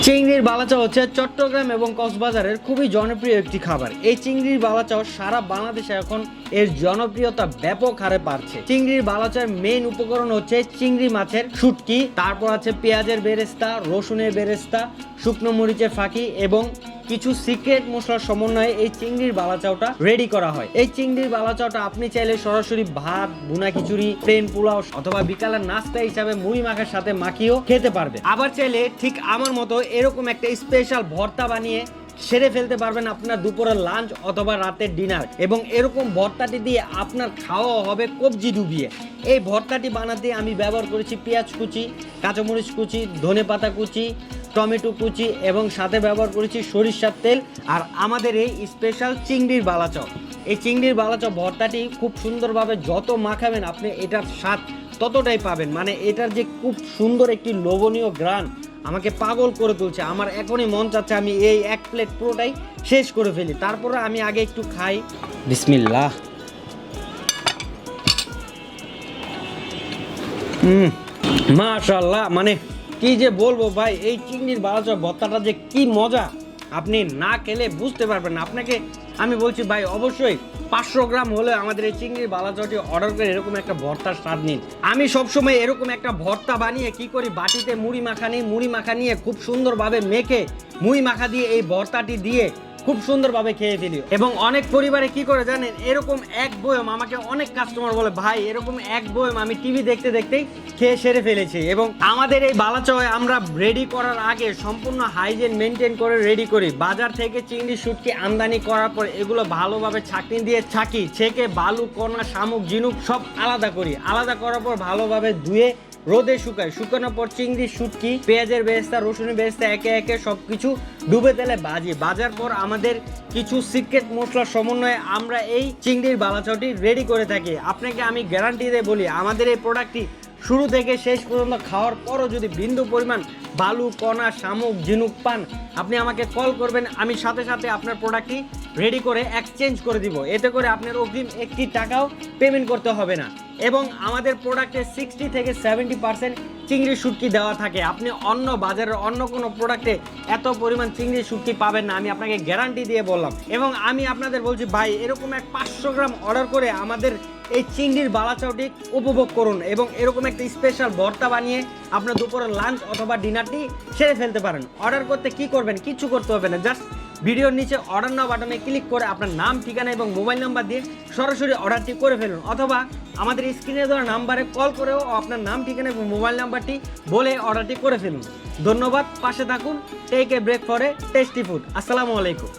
চিংড়ির বালাচা হচ্ছে চট্টগ্রাম এবং কক্সবাজারের খুবই জনপ্রিয় একটি খাবার। এই চিংড়ির বালাচাও সারা বাংলাদেশে এখন এর জনপ্রিয়তা ব্যাপক হারে বাড়ছে। চিংড়ির বালাচার মেইন উপকরণ হচ্ছে চিংড়ি মাছের শুটকি, তারপর আছে পেঁয়াজের বেরেস্তা, রসুনের বেরেস্তা, শুকনো মরিচের ফাঁকি এবং কিছু সিক্রেট মশলার সমন্বয়ে এই চিংড়ির বালাচাওটা রেডি করা হয়। এই চিংড়ির বালাচাওটা আপনি চাইলে সরাসরি ভাত, ভুনা খিচুড়ি, প্লেন পোলাও অথবা বিকালের নাস্তা হিসাবে মুড়ি মাখার সাথে মাখিয়েও খেতে পারবে। আবার চাইলে ঠিক আমার মতো এরকম একটা স্পেশাল ভর্তা বানিয়ে সেরে ফেলতে পারবেন আপনার দুপুরের লাঞ্চ অথবা রাতের ডিনার, এবং এরকম ভর্তাটি দিয়ে আপনার খাওয়া হবে কবজি ডুবিয়ে। এই ভর্তাটি বানাতে আমি ব্যবহার করেছি পেঁয়াজ কুচি, কাঁচামরিচ কুচি, ধনেপাতা কুচি, টমেটো কুচি এবং সাথে ব্যবহার করেছি সরিষার তেল আর আমাদের এই স্পেশাল চিংড়ির বালাচাও। এই চিংড়ির বালাচাও ভর্তাটি খুব সুন্দরভাবে যত মাখাবেন আপনি এটার স্বাদ ততটাই পাবেন। মানে এটার যে খুব সুন্দর একটি লোভনীয় ঘ্রাণ আমাকে পাগল করে তুলছে। আমার এখনই মন চাচ্ছে আমি এই এক প্লেট পুরোটাই শেষ করে ফেলি। তারপরে আমি আগে একটু খাই। বিসমিল্লাহ। মাশাআল্লাহ, মানে কি যে বলবো ভাই, এই চিংড়ির বালাচা ভর্তাটা যে কি মজা আপনি না খেলে বুঝতে পারবেন না। আপনাকে আমি বলছি ভাই, অবশ্যই 500 গ্রাম হলে আমাদের এই চিংড়ির বালাচাটি অর্ডার করে এরকম একটা ভর্তার স্বাদ নিন। আমি সবসময় এরকম একটা ভর্তা বানিয়ে কি করি, বাটিতে মুড়ি মাখা নিই, মুড়ি মাখা নিয়ে খুব সুন্দরভাবে মেখে মুড়ি মাখা দিয়ে এই ভর্তাটি দিয়ে খুব সুন্দরভাবে খেয়ে ফেলি। এবং অনেক পরিবারে কি করে জানেন, এরকম এক বয়ম আমাকে অনেক কাস্টমার বলে ভাই এরকম এক বয়ম আমি টিভি দেখতে দেখতেই খেয়ে সেরে ফেলেছি। এবং আমাদের এই বালাচাও আমরা রেডি করার আগে সম্পূর্ণ হাইজিন মেনটেন করে রেডি করি। বাজার থেকে চিংড়ি শুটকি আমদানি করার পর এগুলো ভালোভাবে ছাঁকনি দিয়ে ছাঁকি, ছেঁকে বালু, কণা, শামুক, ঝিনুক সব আলাদা করি। আলাদা করার পর ভালোভাবে ধুয়ে রোদে শুকায়। শুকানোর পর চিংড়ি শুটকি, পেঁয়াজের বেরেস্তা, রসুনের বেরেস্তা একে একে সবকিছু ডুবে তেলে ভাজি। ভাজার পর আমাদের কিছু সিক্রেট মশলার সমন্বয়ে আমরা এই চিংড়ির বালাচাওটি রেডি করে থাকি। আপনাকে আমি গ্যারান্টি দিয়ে বলি, আমাদের এই প্রোডাক্টটি শুরু থেকে শেষ পর্যন্ত খাওয়ার পরও যদি বিন্দু পরিমাণ বালু, কণা, শামুক, ঝিনুক পান, আপনি আমাকে কল করবেন, আমি সাথে সাথে আপনার প্রোডাক্টটি রেডি করে এক্সচেঞ্জ করে দিব। এতে করে আপনার অগ্রিম একটি টাকাও পেমেন্ট করতে হবে না। এবং আমাদের প্রোডাক্টে 60 থেকে 70% চিংড়ি শুটকি দেওয়া থাকে। আপনি অন্য বাজারের অন্য কোনো প্রোডাক্টে এত পরিমাণ চিংড়ি শুটকি পাবেন না, আমি আপনাকে গ্যারান্টি দিয়ে বললাম। এবং আমি আপনাদের বলছি ভাই, এরকম এক 500 গ্রাম অর্ডার করে আমাদের এই চিংড়ির বালাচাওটি উপভোগ করুন এবং এরকম একটা স্পেশাল ভর্তা বানিয়ে আপনার দুপুরের লাঞ্চ অথবা ডিনারটি সেরে ফেলতে পারেন। অর্ডার করতে কি করবেন, কিছু করতে হবে না, জাস্ট ভিডিওর নিচে অর্ডার নাও বাটনে ক্লিক করে আপনার নাম, ঠিকানা এবং মোবাইল নাম্বার দিয়ে সরাসরি অর্ডারটি করে ফেলুন, অথবা আমাদের স্ক্রিনে দেওয়া নাম্বারে কল করেও আপনার নাম, ঠিকানা এবং মোবাইল নাম্বারটি বলে অর্ডারটি করে ফেলুন। ধন্যবাদ, পাশে থাকুন। Take a break for a tasty food. আসসালামু আলাইকুম।